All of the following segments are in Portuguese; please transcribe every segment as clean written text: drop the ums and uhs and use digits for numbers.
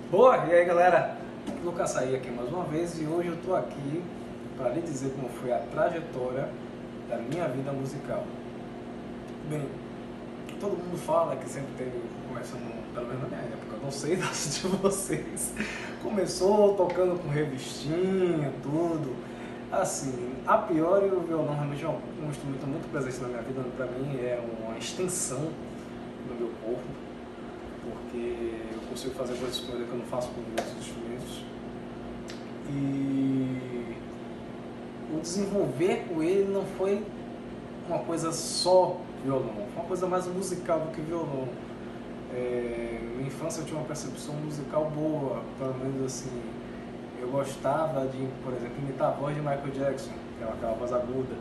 Boa! E aí galera, Lucas Saí aqui mais uma vez e hoje eu tô aqui para lhe dizer como foi a trajetória da minha vida musical. Bem, todo mundo fala que sempre teve, começando, pelo menos na minha época, não sei das de vocês, começou tocando com revistinha, tudo. Assim, a priori o violão realmente é um instrumento muito presente na minha vida, para mim é uma extensão do meu corpo, porque eu consigo fazer coisas que eu não faço com outros instrumentos. E o desenvolver com ele não foi uma coisa só violão, foi uma coisa mais musical do que violão. Minha infância eu tinha uma percepção musical boa, pelo menos assim, eu gostava de, por exemplo, imitar a voz de Michael Jackson, que é aquela voz aguda,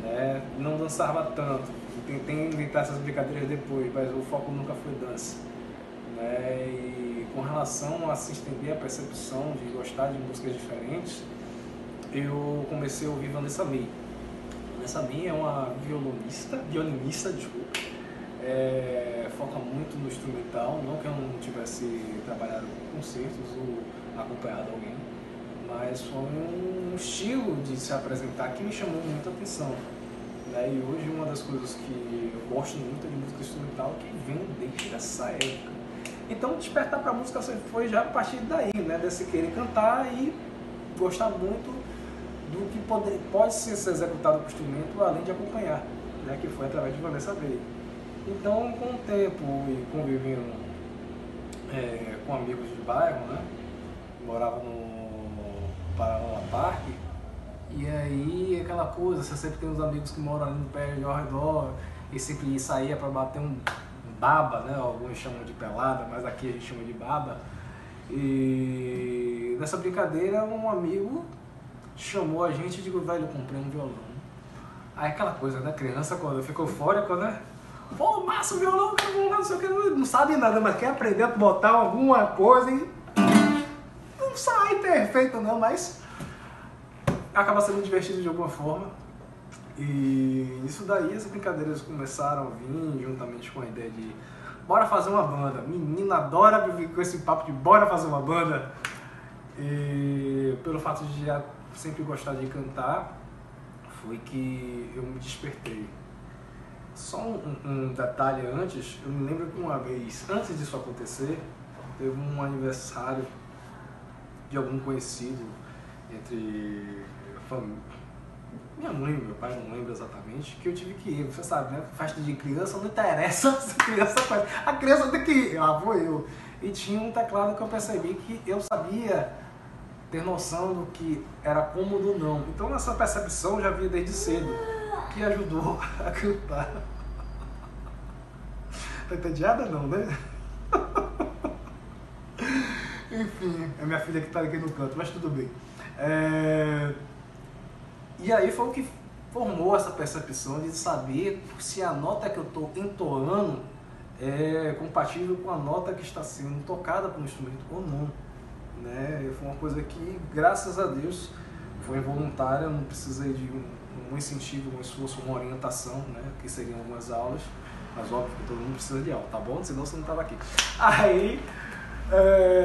né? Não dançava tanto, tentei inventar essas brincadeiras depois, mas o foco nunca foi dança. Né? E com relação a se estender a percepção de gostar de músicas diferentes, eu comecei a ouvir Vanessa May. Vanessa May é uma violinista, desculpa, foca muito no instrumental, não que eu não tivesse trabalhado com concertos ou acompanhado alguém, mas foi um estilo de se apresentar que me chamou muita atenção. Né? E hoje uma das coisas que eu gosto muito de música instrumental que vem desde essa época. Então, despertar para a música foi já a partir daí, né? Desse querer cantar e gostar muito do que pode ser executado com o instrumento, além de acompanhar, né? Que foi através de Vanessa May. Então, com o tempo e convivendo com amigos de bairro, né? Morava no Paraná Park, e aí aquela coisa, você sempre tem uns amigos que moram ali no pé ao redor, e sempre saía para bater um baba, né? Alguns chamam de pelada, mas aqui a gente chama de baba. E nessa brincadeira um amigo chamou a gente e disse, velho, eu comprei um violão. Aí aquela coisa, né? Criança quando fica eufórica, né? Pô, massa o violão, não sei o que, não sabe nada, mas quer aprender a botar alguma coisa e não sai perfeito não, mas acaba sendo divertido de alguma forma. E isso daí, as brincadeiras começaram a vir juntamente com a ideia de bora fazer uma banda. Menina adora vir com esse papo de bora fazer uma banda. E pelo fato de já sempre gostar de foi que eu me despertei. Só um detalhe antes, eu me lembro que uma vez, antes disso acontecer, teve um aniversário de algum conhecido entre família. Minha mãe e meu pai, não lembro exatamente, que eu tive que ir. Você sabe, né? Festa de criança não interessa se a criança faz. A criança tem que ir, lá vou eu. E tinha um teclado que eu percebi que eu sabia ter noção do que era cômodo ou não. Então essa percepção eu já vi desde cedo, que ajudou a cantar. Tá entediada não, né? Enfim, é minha filha que tá aqui no canto, mas tudo bem. E aí foi o que formou essa percepção de saber se a nota que eu estou entoando é compatível com a nota que está sendo tocada pelo instrumento ou não. Né? Foi uma coisa que, graças a Deus, foi involuntária, não precisei de um incentivo, um esforço, uma orientação, né? Que seriam algumas aulas, mas óbvio que todo mundo precisa de aula, tá bom? Senão você não estava aqui. Aí,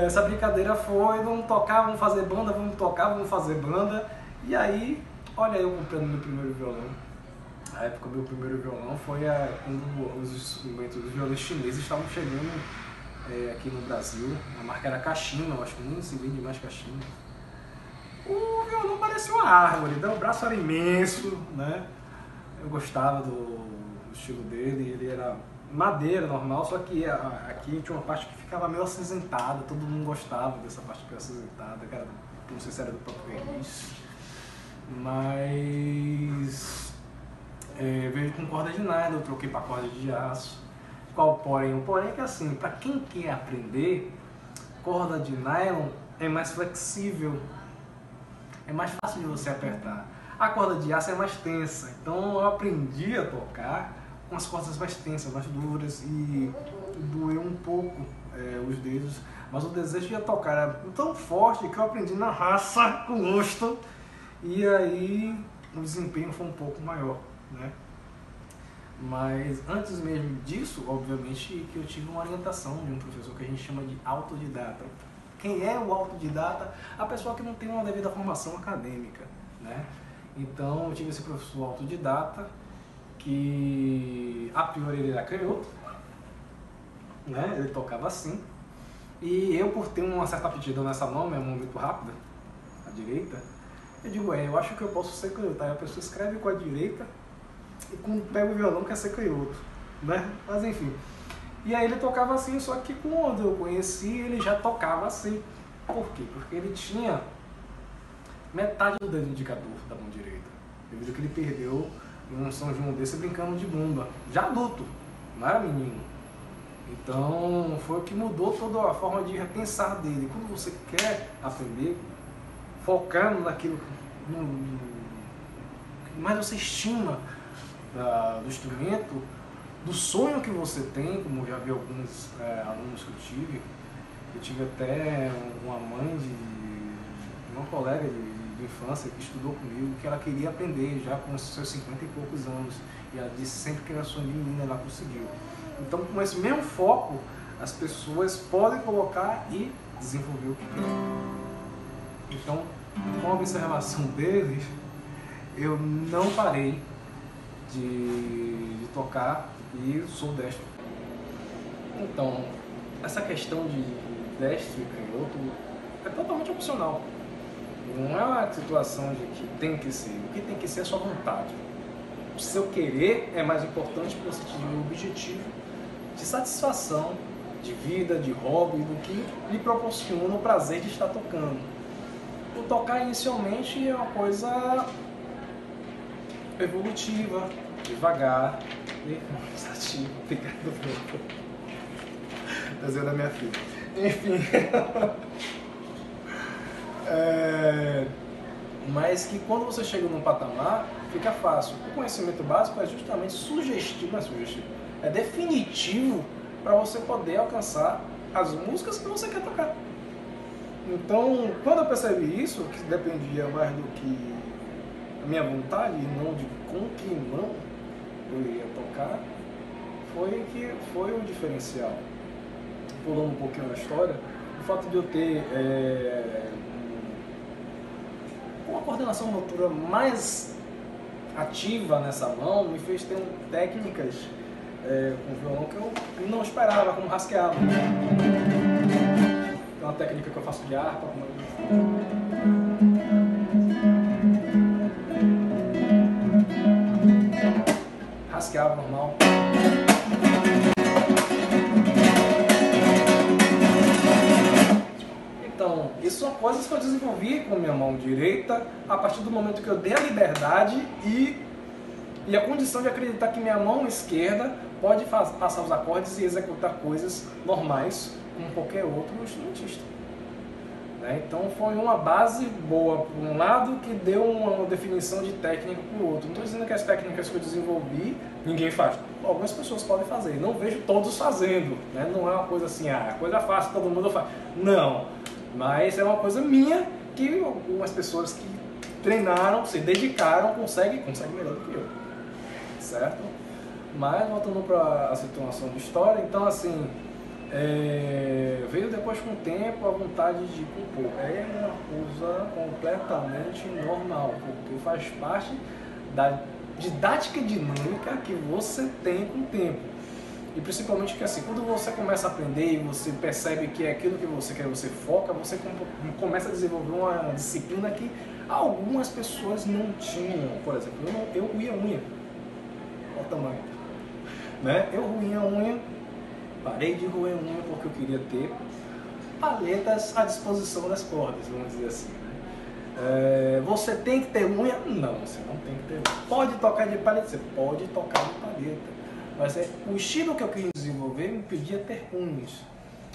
essa brincadeira foi, vamos tocar, vamos fazer banda, vamos tocar, vamos fazer banda, e aí, olha eu comprando meu primeiro violão. Na época, meu primeiro violão foi quando os instrumentos dos violões chineses estavam chegando aqui no Brasil. A marca era Kashima, eu acho que não se vende mais Kashima. O violão parecia uma árvore, né? O braço era imenso, né? Eu gostava do estilo dele, ele era madeira normal, só que aqui tinha uma parte que ficava meio acinzentada, todo mundo gostava dessa parte meio acinzentada, cara, não sei se era do próprio Reis. Mas veio com corda de nylon, eu troquei para corda de aço. Qual o porém? O porém é que assim, para quem quer aprender, corda de nylon é mais flexível, é mais fácil de você apertar. A corda de aço é mais tensa, então eu aprendi a tocar com as cordas mais tensas, mais duras, e doeu um pouco os dedos, mas o desejo de tocar era tão forte que eu aprendi na raça, com gosto. E aí o desempenho foi um pouco maior, né? Mas antes mesmo disso, obviamente, que eu tive uma orientação de um professor que a gente chama de autodidata. Quem é o autodidata? A pessoa que não tem uma devida formação acadêmica, né? Então eu tive esse professor autodidata que a priori ele era canhoto, né? Ele tocava assim. E eu, por ter uma certa aptidão nessa mão, minha mão muito rápida, a direita, eu digo, eu acho que eu posso ser canhoto. Aí a pessoa escreve com a direita e pega o violão quer ser canhoto, né? Mas enfim. E aí ele tocava assim, só que quando eu conheci ele já tocava assim. Por quê? Porque ele tinha metade do dedo indicador da mão direita. Devido que ele perdeu em um São João desse brincando de bumba. Já adulto, não era menino. Então foi o que mudou toda a forma de repensar dele. Quando você quer aprender, focando naquilo que mais você estima do instrumento, do sonho que você tem, como eu já vi alguns alunos que eu tive até uma mãe de uma colega de infância que estudou comigo, que ela queria aprender já com os seus 50 e poucos anos, e ela disse sempre que era sonho de menina, ela conseguiu. Então, com esse mesmo foco, as pessoas podem colocar e desenvolver o que querem. Então, com a observação deles, eu não parei de tocar e sou destro. Então, essa questão de destro e canhoto é totalmente opcional. Não é uma situação de que tem que ser. O que tem que ser é a sua vontade. O seu querer é mais importante para você atingir um objetivo de satisfação, de vida, de hobby, do que lhe proporciona o prazer de estar tocando. O tocar inicialmente é uma coisa evolutiva, devagar, cansativo, ficando louco. Desenho da minha filha. Enfim. Mas que quando você chega num patamar, fica fácil. O conhecimento básico é justamente sugestivo, não é sugestivo, é definitivo para você poder alcançar as músicas que você quer tocar. Então, quando eu percebi isso, que dependia mais do que a minha vontade e não de com que mão eu ia tocar, foi o diferencial. Pulando um pouquinho na história, o fato de eu ter uma coordenação motora mais ativa nessa mão me fez ter técnicas com violão que eu não esperava, como rasqueava. É uma técnica que eu faço de harpa, rasqueava normal. Então, isso são coisas que eu desenvolvi com a minha mão direita a partir do momento que eu dei a liberdade e a condição de acreditar que minha mão esquerda pode passar os acordes e executar coisas normais como qualquer outro instrumentista. Né? Então foi uma base boa por um lado que deu uma definição de técnica para o outro. Não estou dizendo que as técnicas que eu desenvolvi ninguém faz. Algumas pessoas podem fazer, não vejo todos fazendo. Né? Não é uma coisa assim, coisa fácil, todo mundo faz. Não, mas é uma coisa minha que algumas pessoas que treinaram, se dedicaram, conseguem melhor do que eu. Certo? Mas voltando para a situação de história, então assim, veio depois com o tempo a vontade de compor. É uma coisa completamente normal, porque faz parte da didática dinâmica que você tem com o tempo. E principalmente que assim, quando você começa a aprender e você percebe que é aquilo que você quer, você foca, você começa a desenvolver uma disciplina que algumas pessoas não tinham. Por exemplo, eu ruía unha. Olha o tamanho. Né? Eu ruía unha, parei de roer unha porque eu queria ter paletas à disposição das cordas, vamos dizer assim. Né? Você tem que ter unha? Não, você não tem que ter unha. Pode tocar de paleta? Você pode tocar de paleta. Mas o estilo que eu queria desenvolver me pedia ter unhas.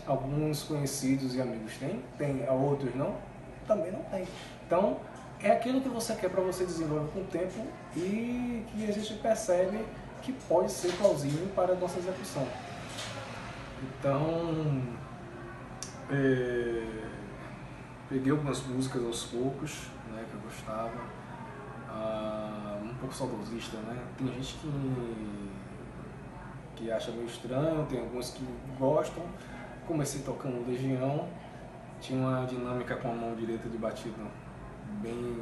Alguns conhecidos e amigos têm, outros não, também não tem. Então, é aquilo que você quer para você desenvolver com o tempo e que a gente percebe que pode ser plausível para a nossa execução. Então, peguei algumas músicas aos poucos, né, que eu gostava, um pouco saudosista, né? Tem gente que acha meio estranho, tem alguns que gostam. Comecei tocando Legião, tinha uma dinâmica com a mão direita de batida bem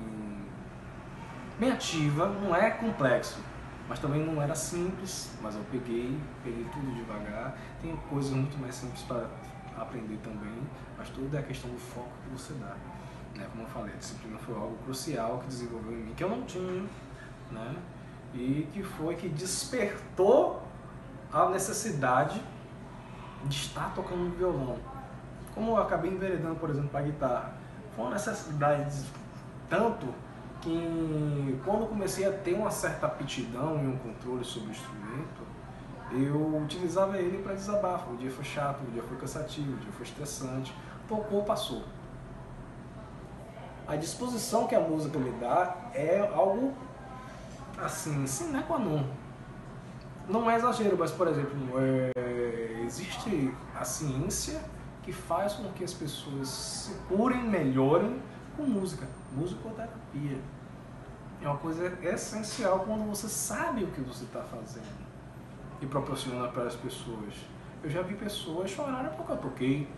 ativa, não é complexo, mas também não era simples, mas eu peguei tudo devagar. Tem coisas muito mais simples para aprender também, mas tudo é a questão do foco que você dá, né? Como eu falei, a disciplina foi algo crucial que desenvolveu em mim, que eu não tinha, né? E que foi que despertou a necessidade de estar tocando violão. Como eu acabei enveredando, por exemplo, para a guitarra, foi uma necessidade tanto que quando eu comecei a ter uma certa aptidão e um controle sobre o instrumento, eu utilizava ele para desabafo. O dia foi chato, o dia foi cansativo, o dia foi estressante, tocou, passou. A disposição que a música me dá é algo assim, sine qua non. Não é exagero, mas, por exemplo, existe a ciência que faz com que as pessoas se curem, melhorem com música. Musicoterapia é uma coisa essencial quando você sabe o que você está fazendo e proporciona para as pessoas. Eu já vi pessoas chorarem porque eu toquei,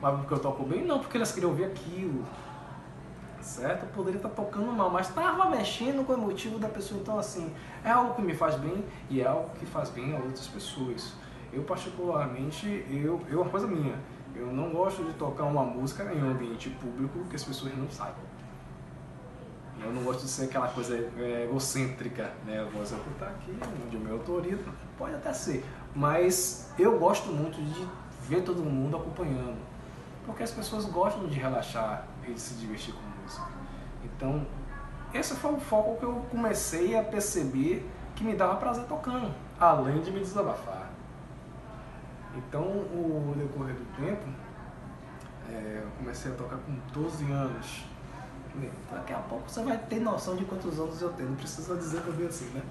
mas porque eu toco bem? Não, porque elas queriam ouvir aquilo. Certo? Eu poderia estar tocando mal, mas estava mexendo com o motivo da pessoa. Então, assim, é algo que me faz bem e é algo que faz bem a outras pessoas. Eu, particularmente, uma coisa minha, eu não gosto de tocar uma música em um ambiente público que as pessoas não saibam. Eu não gosto de ser aquela coisa egocêntrica, né? Eu vou executar aqui, onde eu me autorizo, pode até ser, mas eu gosto muito de ver todo mundo acompanhando, porque as pessoas gostam de relaxar e de se divertir com música. Então, esse foi o foco que eu comecei a perceber que me dava prazer tocando, além de me desabafar. Então, o decorrer do tempo, eu comecei a tocar com 12 anos. Daqui a pouco você vai ter noção de quantos anos eu tenho, não precisa dizer também assim, né?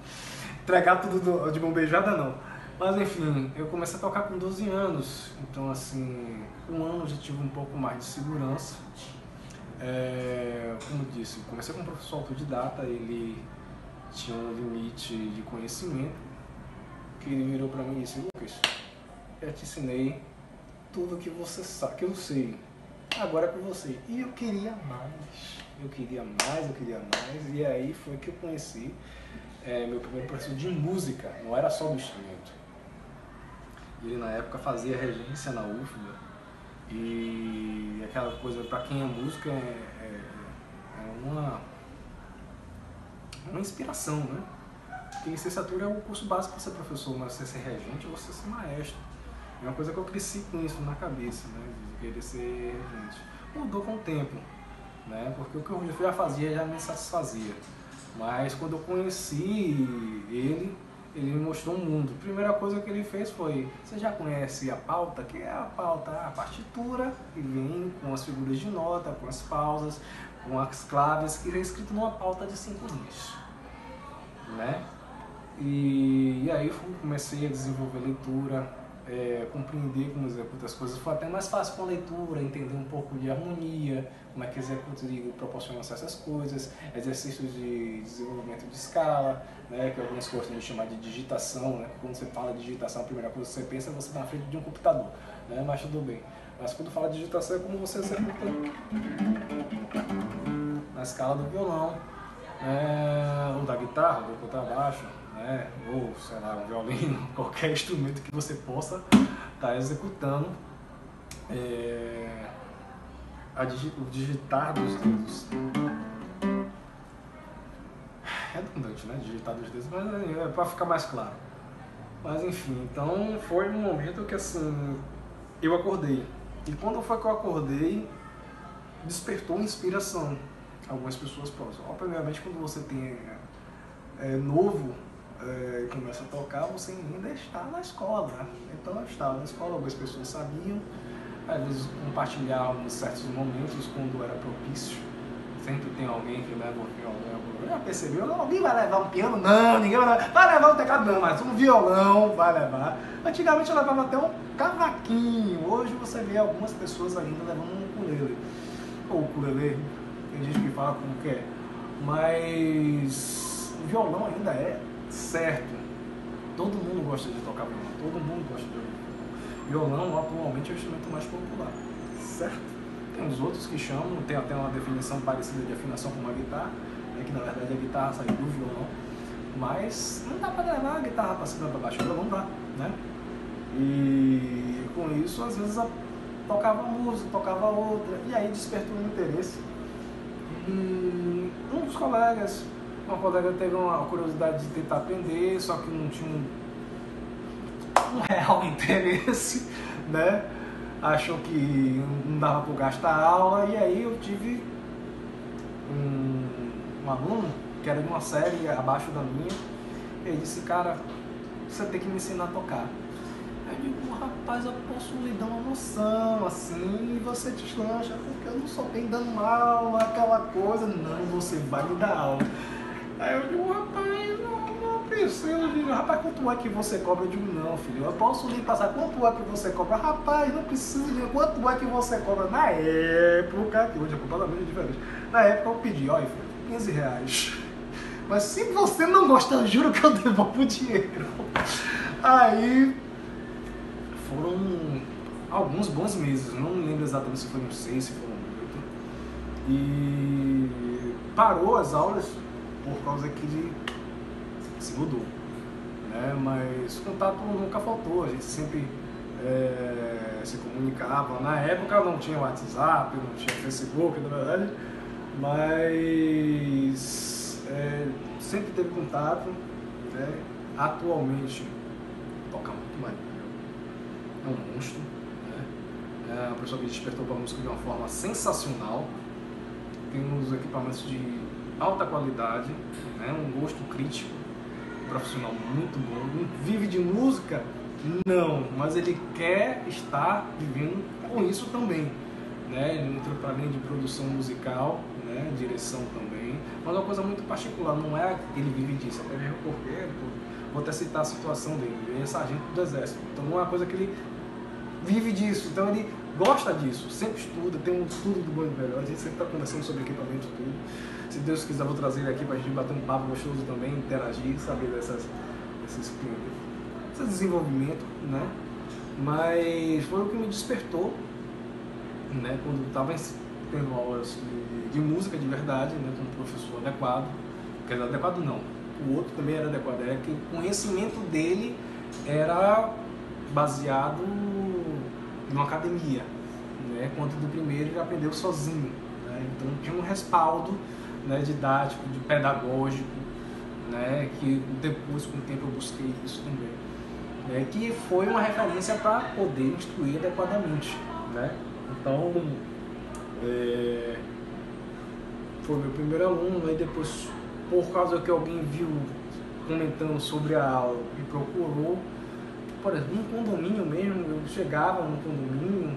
Entregar tudo de mão beijada, não. Mas enfim, eu comecei a tocar com 12 anos, então assim, com um ano eu já tive um pouco mais de segurança. Como eu disse, comecei com um professor autodidata, ele tinha um limite de conhecimento, que ele virou para mim e disse: Lucas, eu te ensinei tudo que você sabe, que eu sei, agora é com você. E eu queria mais, e aí foi que eu conheci meu primeiro professor de música, não era só do instrumento. Ele na época fazia regência na UFBA, e aquela coisa, para quem é música, é uma inspiração, né? Porque licenciatura é o curso básico para ser professor, mas você ser regente ou você ser maestro. É uma coisa que eu cresci com isso na cabeça, né? De querer ser regente. Mudou com o tempo, né? Porque o que eu já fazia já me satisfazia. Mas quando eu conheci ele me mostrou um mundo. A primeira coisa que ele fez foi: você já conhece a pauta? Que é a pauta? A partitura, que vem com as figuras de nota, com as pausas, com as claves, que é escrito numa pauta de 5 linhas, né? E aí comecei a desenvolver leitura, compreender como executa as coisas. Foi até mais fácil com a leitura, entender um pouco de harmonia, como é que executa e proporciona essas coisas, exercícios de desenvolvimento de escala, né, que alguns gostam de chamar de digitação, né? Quando você fala de digitação, a primeira coisa que você pensa é você na frente de um computador, né? Mas tudo bem. Mas quando fala de digitação é como você executa na escala do violão, ou da guitarra, do contrabaixo, né? Ou, sei lá, um violino, qualquer instrumento que você possa estar executando, o digitar dos dedos. Redundante, né? Digitar dos dedos, mas é para ficar mais claro. Mas enfim, então foi um momento que assim, eu acordei. E quando foi que eu acordei, despertou inspiração. Algumas pessoas próximas. Obviamente, quando você novo e começa a tocar, você ainda está na escola, né? Então eu estava na escola, algumas pessoas sabiam, às vezes compartilhavam em certos momentos quando era propício. Sempre tem alguém que leva um violão. Já percebeu? Alguém vai levar um piano? Não, ninguém vai levar um teclado, não, mas um violão vai levar. Antigamente eu levava até um cavaquinho. Hoje você vê algumas pessoas ainda levando um ukulele. Ou ukulele, tem gente que fala como quer. Mas o violão ainda é certo. Todo mundo gosta de tocar violão, todo mundo gosta de ouvir violão. Violão atualmente é o instrumento mais popular. certo? Tem os outros que chamam, tem até uma definição parecida de afinação com uma guitarra, né, que na verdade a guitarra sai do violão, mas não dá para levar a guitarra para cima e para baixo, não dá, né? E com isso, às vezes, tocava música, tocava outra, e aí despertou um interesse. E um dos colegas, uma colega teve uma curiosidade de tentar aprender, só que não tinha um real interesse, né? Achou que não dava para gastar a aula, e aí eu tive um aluno que era de uma série abaixo da minha, e ele disse, cara, você tem que me ensinar a tocar. Aí eu digo, rapaz, eu posso lhe dar uma noção, assim, e você deslancha, porque eu não sou bem dando aula, aquela coisa, não, você vai me dar aula. Aí eu digo, rapaz, não preciso, eu digo, rapaz, quanto é que você cobra? Eu digo, não, filho, eu posso lhe passar, quanto é que você cobra? Rapaz, não precisa de quanto é que você cobra. Na época, que hoje é completamente diferente, na época eu pedi, olha, filho, R$15. Mas se você não gostar, eu juro que eu devolvo o dinheiro. Aí foram alguns bons meses, não lembro exatamente se foram 6, se foram 8. E parou as aulas por causa que ele se mudou, né? Mas o contato nunca faltou, a gente sempre se comunicava. Na época não tinha WhatsApp, não tinha Facebook, na verdade, mas sempre teve contato, né? Atualmente toca muito mais, é um monstro, né? É uma pessoa que despertou para a música de uma forma sensacional, tem uns equipamentos de alta qualidade, né? Um gosto crítico, um profissional muito bom, vive de música? Não, mas ele quer estar vivendo com isso também, né? Ele entrou para a linha de produção musical, né? Direção também, mas é uma coisa muito particular, não é que ele vive disso, até mesmo porque, vou até citar a situação dele, ele é sargento do exército, então não é uma coisa que ele vive disso, então ele gosta disso, sempre estuda, tem um estudo do bom e do melhor, a gente sempre está conversando sobre equipamento e tudo. Se Deus quiser, vou trazer ele aqui para a gente bater um papo gostoso também, interagir, saber desses desenvolvimento, né? Mas foi o que me despertou, né? Quando eu estava tendo aulas de música de verdade, né? Com um professor adequado, quer dizer, adequado não, o outro também era adequado, é que o conhecimento dele era baseado numa academia, né? Quanto do primeiro ele aprendeu sozinho, né? Então tinha um respaldo, né, didático, de pedagógico, né? Que depois com o tempo eu busquei isso também, né? Que foi uma referência para poder instruir adequadamente, né? Então foi meu primeiro aluno, aí depois, por causa que alguém viu comentando sobre a aula e procurou, por exemplo, num condomínio mesmo, eu chegava no condomínio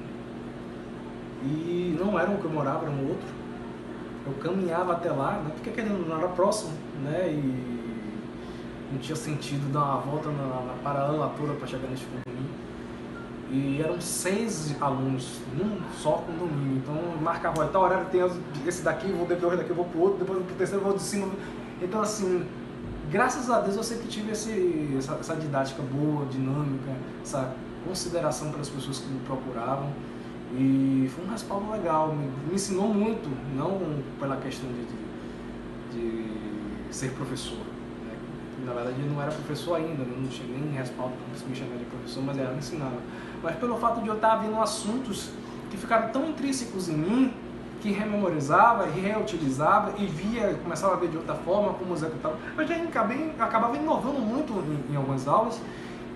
e não era um que eu morava, era um outro. Eu caminhava até lá, né, porque querendo não era próximo, né, e não tinha sentido dar uma volta na paralela toda para chegar nesse condomínio. E eram 6 alunos num só condomínio, então eu marcava, tal horário tem esse daqui, depois daqui eu vou pro outro, depois pro terceiro eu vou de cima. Então assim, graças a Deus eu sempre tive essa didática boa, dinâmica, essa consideração para as pessoas que me procuravam, e foi um respaldo legal, me ensinou muito, não pela questão de ser professor, né? Na verdade eu não era professor ainda, não tinha nem respaldo para me chamar de professor, mas ela me ensinava, mas pelo fato de eu estar vendo assuntos que ficaram tão intrínsecos em mim, que rememorizava e reutilizava e via, começava a ver de outra forma como executava. Eu já acabava inovando muito em algumas aulas,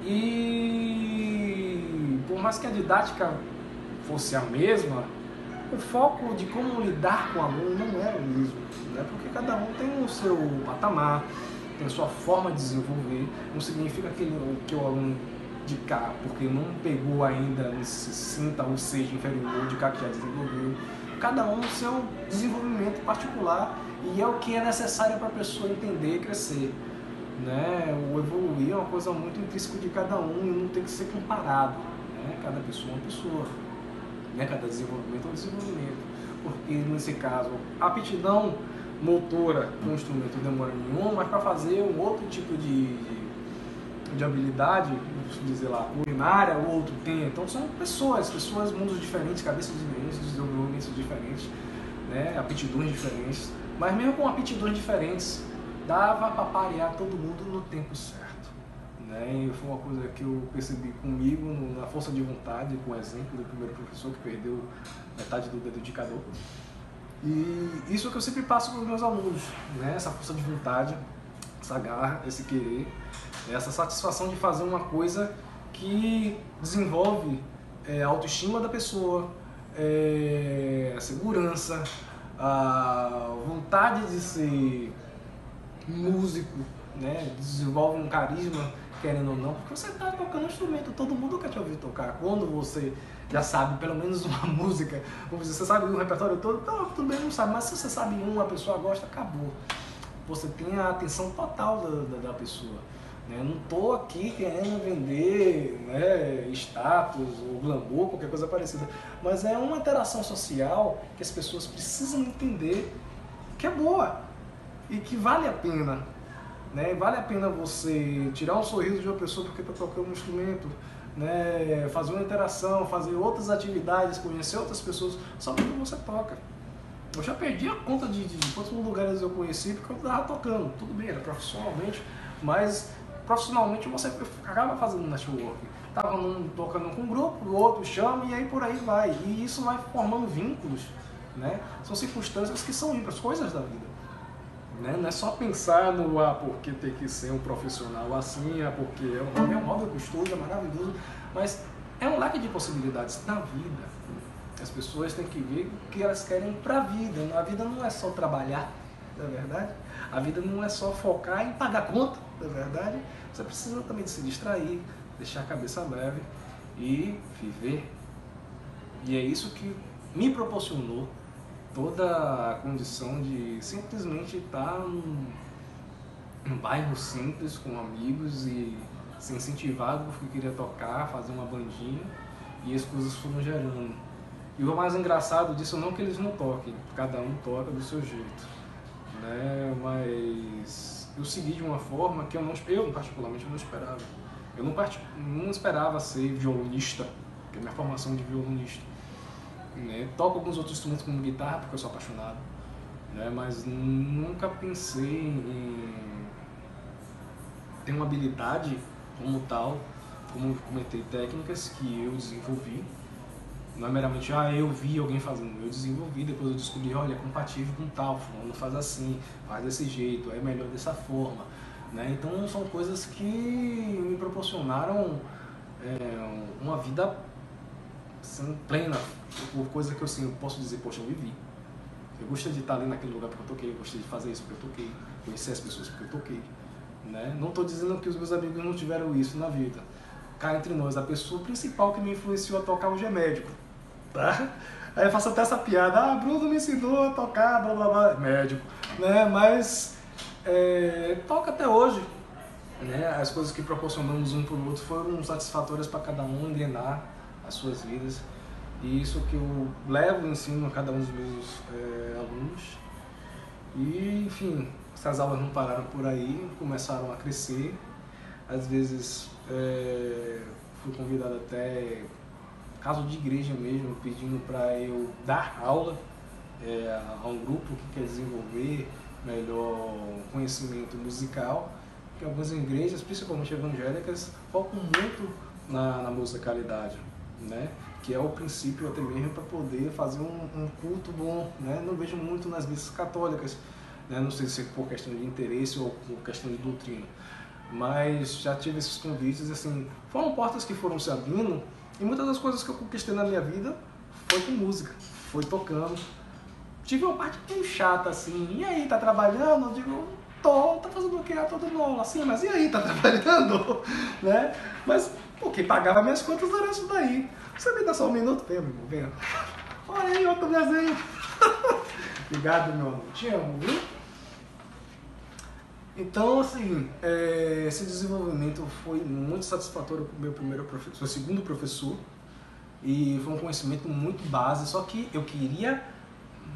e por mais que a didática fosse a mesma, o foco de como lidar com o aluno não era o mesmo, né? Porque cada um tem o seu patamar, tem a sua forma de desenvolver. Não significa que o aluno de cá, porque não pegou ainda, se sinta ou seja inferior de cá que já desenvolveu. Cada um tem seu desenvolvimento particular, e é o que é necessário para a pessoa entender e crescer, né? O evoluir é uma coisa muito intrínseca de cada um e não tem que ser comparado, né? Cada pessoa é uma pessoa, né? Cada desenvolvimento é um desenvolvimento, porque nesse caso a aptidão motora com o instrumento não demora nenhuma, mas para fazer um outro tipo de de habilidade, vamos dizer lá, culinária, o outro tem. Então são pessoas, mundos diferentes, cabeças diferentes, desenvolvimentos diferentes, né? Aptidões diferentes. Mas mesmo com aptidões diferentes, dava para parear todo mundo no tempo certo. Né? E foi uma coisa que eu percebi comigo, na força de vontade, com o exemplo do primeiro professor que perdeu metade do dedo indicador. E isso é o que eu sempre passo para os meus alunos, né? Essa força de vontade, essa garra, esse querer, essa satisfação de fazer uma coisa que desenvolve a autoestima da pessoa, a segurança, a vontade de ser músico, né? Desenvolve um carisma, querendo ou não, porque você está tocando um instrumento, todo mundo quer te ouvir tocar. Quando você já sabe pelo menos uma música, vamos dizer, você sabe o repertório todo, então tudo bem, não sabe, mas se você sabe uma, a pessoa gosta, acabou. Você tem a atenção total da pessoa. Né? Eu não estou aqui querendo vender, né, status ou glamour, qualquer coisa parecida, mas é uma interação social que as pessoas precisam entender que é boa e que vale a pena. Né? Vale a pena você tirar um sorriso de uma pessoa porque está tocando um instrumento, né? Fazer uma interação, fazer outras atividades, conhecer outras pessoas só porque você toca. Eu já perdi a conta de quantos lugares eu conheci porque eu estava tocando. Tudo bem, era profissionalmente, mas profissionalmente você acaba fazendo network. Estava tocando com um grupo, o outro chama e aí por aí vai. E isso vai formando vínculos. Né? São circunstâncias que são ímpares, coisas da vida. Né? Não é só pensar no porque tem que ser um profissional assim, porque é um hobby gostoso, é maravilhoso, mas é um leque de possibilidades na vida. As pessoas têm que ver o que elas querem para a vida. A vida não é só trabalhar, não é verdade? A vida não é só focar em pagar conta, não é verdade? Você precisa também de se distrair, deixar a cabeça leve e viver. E é isso que me proporcionou toda a condição de simplesmente estar num bairro simples, com amigos e ser incentivado porque queria tocar, fazer uma bandinha e as coisas foram gerando. E o mais engraçado disso não é que eles não toquem, cada um toca do seu jeito, né? Mas eu segui de uma forma que eu particularmente não esperava. Eu não esperava ser violonista, porque a minha formação de violonista. Né? Toco alguns outros instrumentos como guitarra porque eu sou apaixonado, né? Mas nunca pensei em ter uma habilidade como tal, como comentei, técnicas que eu desenvolvi. Não é meramente, eu vi alguém fazendo, eu desenvolvi, depois eu descobri, olha, é compatível com tal, fulano faz assim, faz desse jeito, é melhor dessa forma. Né? Então são coisas que me proporcionaram uma vida assim, plena, por coisa que eu posso dizer, poxa, eu vivi. Eu gostei de estar ali naquele lugar porque eu toquei, eu gostei de fazer isso porque eu toquei, conhecer as pessoas porque eu toquei. Né? Não estou dizendo que os meus amigos não tiveram isso na vida. Cá entre nós, a pessoa principal que me influenciou a tocar hoje é médico. Tá? Aí eu faço até essa piada, Bruno me ensinou a tocar, blá blá blá, médico. Né? Mas toca até hoje. Né? As coisas que proporcionamos um para o outro foram satisfatórias para cada um engrenar as suas vidas. E isso que eu levo e ensino a cada um dos meus alunos. E, enfim, essas aulas não pararam por aí, começaram a crescer. Às vezes fui convidado até caso de igreja mesmo, pedindo para eu dar aula a um grupo que quer desenvolver melhor conhecimento musical. Porque algumas igrejas, principalmente evangélicas, focam muito na musicalidade, né? Que é o princípio até mesmo para poder fazer um culto bom. Né? Não vejo muito nas missas católicas, né? Não sei se é por questão de interesse ou por questão de doutrina, mas já tive esses convites, assim, foram portas que foram se abrindo e muitas das coisas que eu conquistei na minha vida foi com música, foi tocando. Tive uma parte bem chata, assim, e aí, tá trabalhando? Eu digo, tá fazendo o que? Tô dando aula, assim, mas e aí, tá trabalhando? Né? Mas, porque pagava minhas contas durante isso daí. Você me dá só um minuto? Vem, amigo, vem. Olha aí, outro desenho. Obrigado, meu amor. Te amo, viu? Então, assim, esse desenvolvimento foi muito satisfatório para o meu primeiro professor, segundo professor, e foi um conhecimento muito base, só que eu queria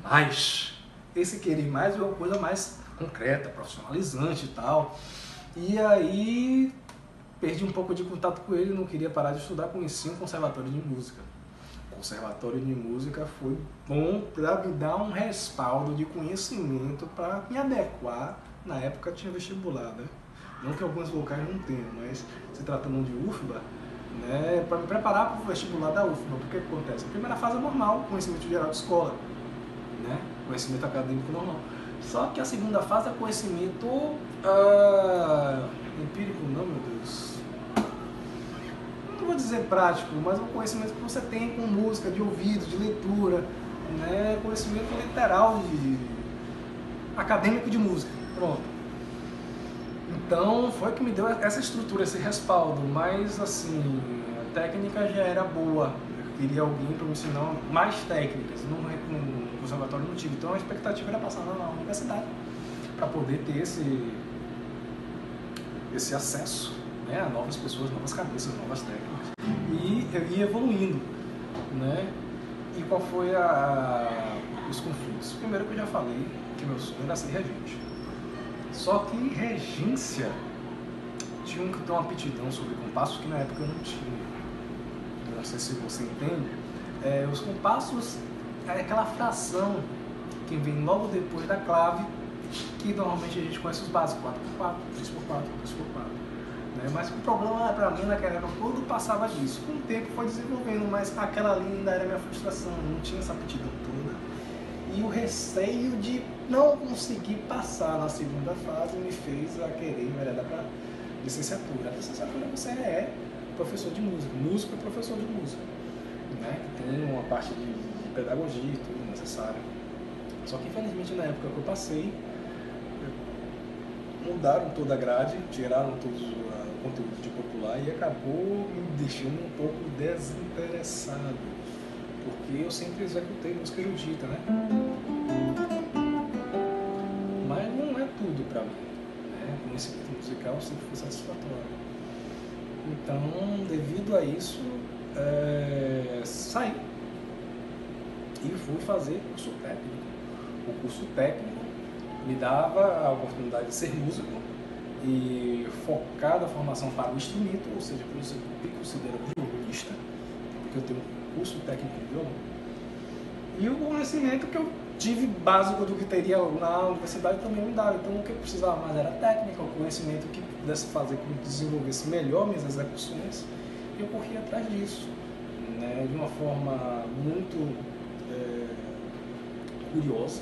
mais. Esse querer mais é uma coisa mais concreta, profissionalizante e tal. E aí perdi um pouco de contato com ele, não queria parar de estudar, conheci um conservatório de música. O conservatório de música foi bom para me dar um respaldo de conhecimento para me adequar. Na época tinha vestibular, né? Não que alguns locais não tenham, mas se tratando de UFBA, né, para me preparar para o vestibular da UFBA. Porque o que acontece? A primeira fase é normal, conhecimento geral de escola, né? Conhecimento acadêmico normal. Só que a segunda fase é conhecimento empírico, não, meu Deus. Não vou dizer prático, mas o conhecimento que você tem com música, de ouvido, de leitura, né? Conhecimento literal, acadêmico de música. Pronto. Então foi que me deu essa estrutura, esse respaldo, mas assim, a técnica já era boa. Eu queria alguém para me ensinar mais técnicas, no conservatório não tive. Então a expectativa era passar na universidade para poder ter esse acesso, né, a novas pessoas, novas cabeças, novas técnicas. E eu ia evoluindo, né? E qual foi os conflitos? Primeiro que eu já falei que meu sonho era ser regente. Só que regência tinha que ter uma aptidão sobre compassos que na época eu não tinha. Não sei se você entende. Os compassos é aquela fração que vem logo depois da clave, que normalmente a gente conhece os básicos, 4x4, 3x4, 2x4. Né? Mas o problema para mim naquela época, quando passava disso, com o tempo foi desenvolvendo, mas aquela linha ainda era minha frustração, não tinha essa aptidão toda. E o receio de não conseguir passar na segunda fase me fez a querer enveredar para licenciatura. A licenciatura você é professor de música, músico é professor de música, né? Tem uma parte de pedagogia e tudo necessário. Só que infelizmente na época que eu passei, mudaram toda a grade, tiraram todo o conteúdo de popular e acabou me deixando um pouco desinteressado, porque eu sempre executei música erudita, né? Mas não é tudo para mim, né? O conhecimento musical sempre foi satisfatório. Então, devido a isso, saí e fui fazer curso técnico. O curso técnico me dava a oportunidade de ser músico e focar na formação para o instrumento, ou seja, por isso eu me considero violonista, porque eu tenho um curso técnico de violão. E o conhecimento que eu tive básico do que teria na universidade também me dava. Então o que eu precisava mais era técnica, o conhecimento que pudesse fazer com que eu desenvolvesse melhor minhas execuções. E eu corri atrás disso, né, de uma forma muito curiosa.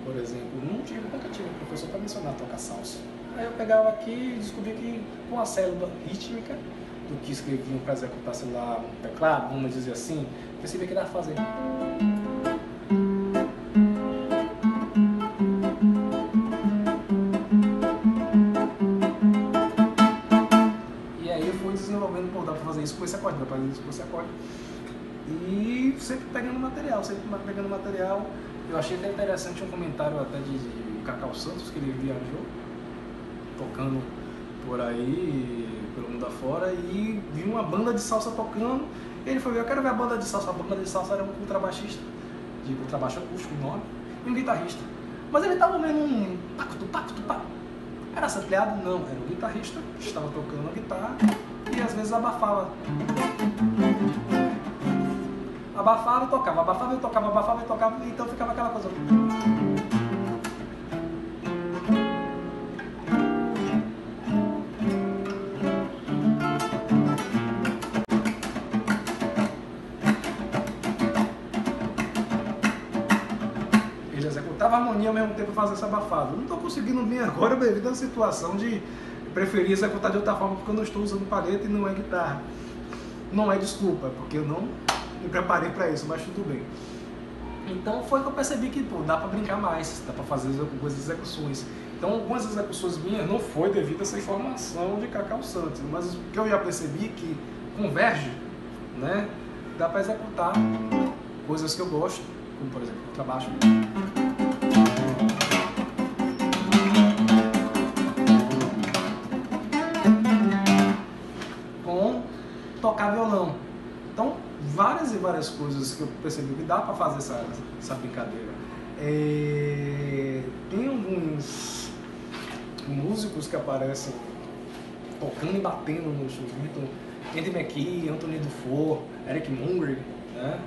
Por exemplo, nunca tive um professor para me ensinar a tocar salsa. Aí eu pegava aqui e descobri que com a célula rítmica do que escreviam para executar, sei lá, um teclado, vamos dizer assim, percebi que dava pra fazer. E aí eu fui desenvolvendo, pô, dá pra fazer isso com esse acorde, dá pra fazer isso com esse acorde. E sempre pegando material, Eu achei até interessante um comentário até de Cacau Santos, que ele viajou, tocando por aí, pelo mundo afora, e viu uma banda de salsa tocando. E ele foi ver, eu quero ver a banda de salsa. A banda de salsa era um contrabaixista, de contrabaixo acústico, o nome, e um guitarrista. Mas ele estava vendo um pacto. Era sampleado? Não, era um guitarrista que estava tocando a guitarra e às vezes abafava. Abafava e tocava, então ficava aquela coisa. Ele executava a harmonia ao mesmo tempo fazendo essa abafada. Não estou conseguindo vir agora devido à situação de preferir executar de outra forma porque eu não estou usando palheta e não é guitarra. Não é desculpa, porque eu não me preparei para isso, mas tudo bem. Então foi que eu percebi que dá para brincar mais, dá para fazer algumas execuções. Então algumas execuções minhas não foi devido a essa informação de Cacau Santos, mas o que eu já percebi é que converge, né? Dá para executar coisas que eu gosto, como por exemplo o contrabaixo. Com tocar violão. Então, várias coisas que eu percebi que dá para fazer essa brincadeira. Tem alguns músicos que aparecem tocando e batendo no instrumento. Andy McKee, Anthony Dufour, Eric Mungry, né?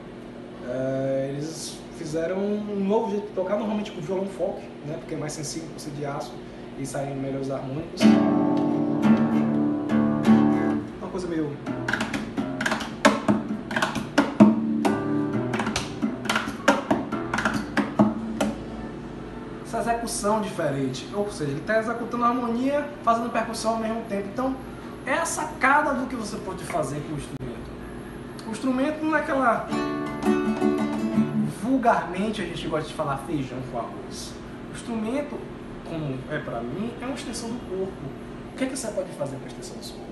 Eles fizeram um novo jeito de tocar, normalmente com violão folk, né? Porque é mais sensível, por ser de aço, e saem melhores harmônicos. Uma coisa meio... essa execução diferente, ou seja, ele está executando a harmonia, fazendo percussão ao mesmo tempo. Então, é a sacada do que você pode fazer com o instrumento. O instrumento não é aquela... vulgarmente a gente gosta de falar feijão com arroz. O instrumento, como é para mim, é uma extensão do corpo. O que é que você pode fazer com a extensão do seu corpo?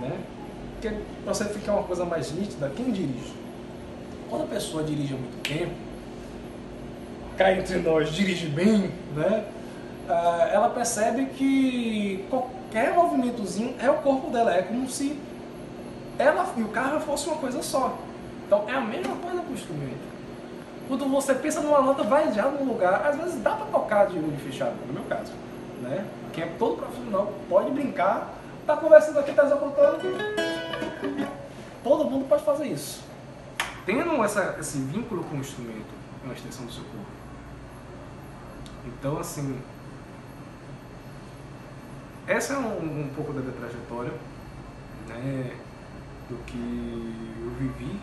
Né? Porque para você ficar uma coisa mais nítida, quem dirige? Quando a pessoa dirige há muito tempo, cá entre nós, dirige bem, né? Ela percebe que qualquer movimentozinho é o corpo dela, é como se ela e o carro fosse uma coisa só. Então é a mesma coisa com o instrumento. Quando você pensa numa nota, vai já num lugar, às vezes dá para tocar de olho fechado, no meu caso, né? Quem é todo profissional pode brincar, tá conversando aqui, tá executando, todo mundo pode fazer isso. Tendo esse vínculo com o instrumento, é uma extensão do seu corpo. Então, assim, essa é um pouco da minha trajetória, né, do que eu vivi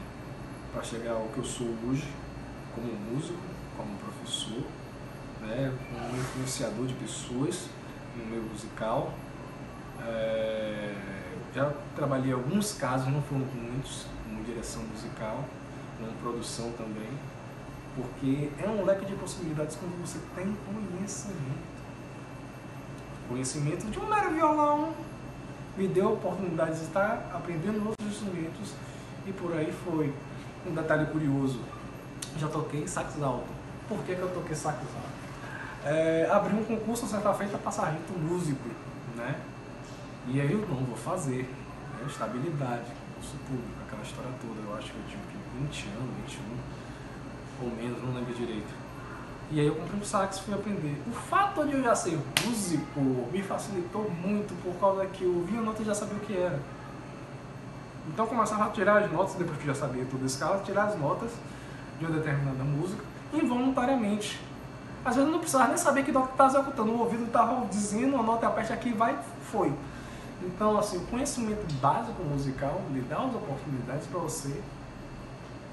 para chegar ao que eu sou hoje, como músico, como professor, né, como influenciador de pessoas no meio musical. Já trabalhei em alguns casos, não foram muitos, como direção musical, como produção também, porque é um leque de possibilidades quando você tem conhecimento. Conhecimento de um mero violão me deu a oportunidade de estar aprendendo outros instrumentos e por aí foi. Um detalhe curioso, já toquei sax alto. Por que eu toquei sax alto? Abri um concurso certa feita para sargento músico, né? E aí eu não vou fazer, né? Estabilidade, concurso público, aquela história toda. Eu acho que eu tinha 20 anos, 21 ou menos, não lembro direito. E aí eu comprei um sax e fui aprender. O fato de eu já ser músico me facilitou muito por causa que eu via a nota e já sabia o que era. Então eu começava a tirar as notas, depois que já sabia toda a escala, tirar as notas de uma determinada música involuntariamente. Às vezes eu não precisava nem saber que nota estava executando, o ouvido estava dizendo, a nota aperta aqui, vai, foi. Então, assim, o conhecimento básico musical lhe dá as oportunidades para você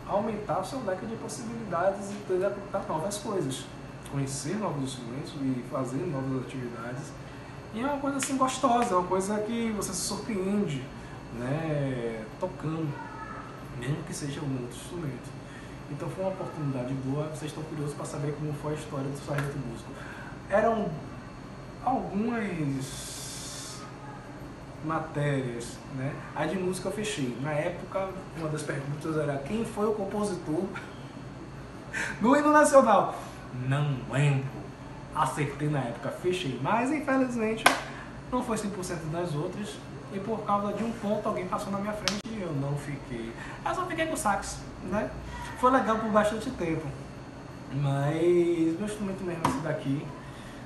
aumentar o seu leque de possibilidades e executar novas coisas, conhecer novos instrumentos e fazer novas atividades. E é uma coisa assim gostosa, é uma coisa que você se surpreende, né, tocando, mesmo que seja um outro instrumento. Então foi uma oportunidade boa. Vocês estão curiosos para saber como foi a história do sargento músico. Eram algumas matérias, né? A de música eu fechei. Na época, uma das perguntas era quem foi o compositor do hino nacional? Não lembro. Acertei na época, fechei. Mas infelizmente não foi 100% das outras. E por causa de um ponto alguém passou na minha frente e eu não fiquei. Eu só fiquei com o sax, né? Foi legal por bastante tempo. Mas meu instrumento mesmo é esse daqui.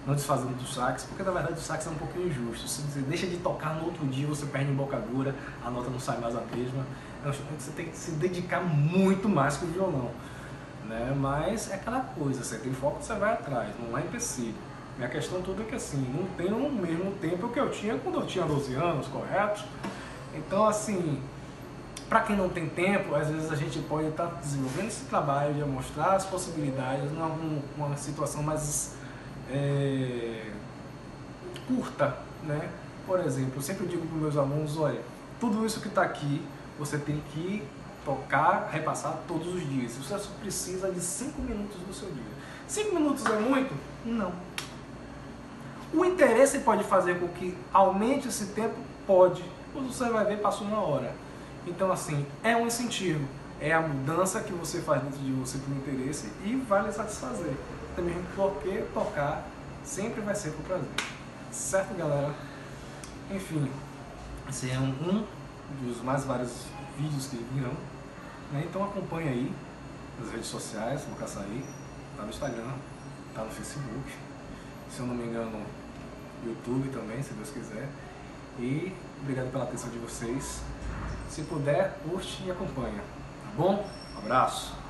Não desfazendo do sax, porque na verdade o sax é um pouquinho injusto. Se você deixa de tocar no outro dia, você perde embocadura, a nota não sai mais a mesma. É um instrumento que você tem que se dedicar muito mais que o violão, né? Mas é aquela coisa, você tem foco, você vai atrás, não há empecilho. Minha questão toda é que assim, não tenho o mesmo tempo que eu tinha quando eu tinha 12 anos, correto? Então assim, para quem não tem tempo, às vezes a gente pode estar desenvolvendo esse trabalho de mostrar as possibilidades numa situação mais curta, né? Por exemplo, eu sempre digo para os meus alunos, olha, tudo isso que está aqui, você tem que tocar, repassar todos os dias. Você só precisa de 5 minutos do seu dia. 5 minutos é muito? Não. O interesse pode fazer com que aumente esse tempo? Pode. Quando você vai ver, passou 1 hora. Então, assim, é um incentivo. É a mudança que você faz dentro de você por interesse e vai lhe satisfazer. Também porque tocar sempre vai ser por prazer. Certo, galera? Enfim, esse é um dos mais vários vídeos que virão, né? Então acompanha aí nas redes sociais, no Caçaí, tá no Instagram, tá no Facebook, se eu não me engano, YouTube também, se Deus quiser. E obrigado pela atenção de vocês. Se puder, curte e acompanha. Tá bom? Um abraço.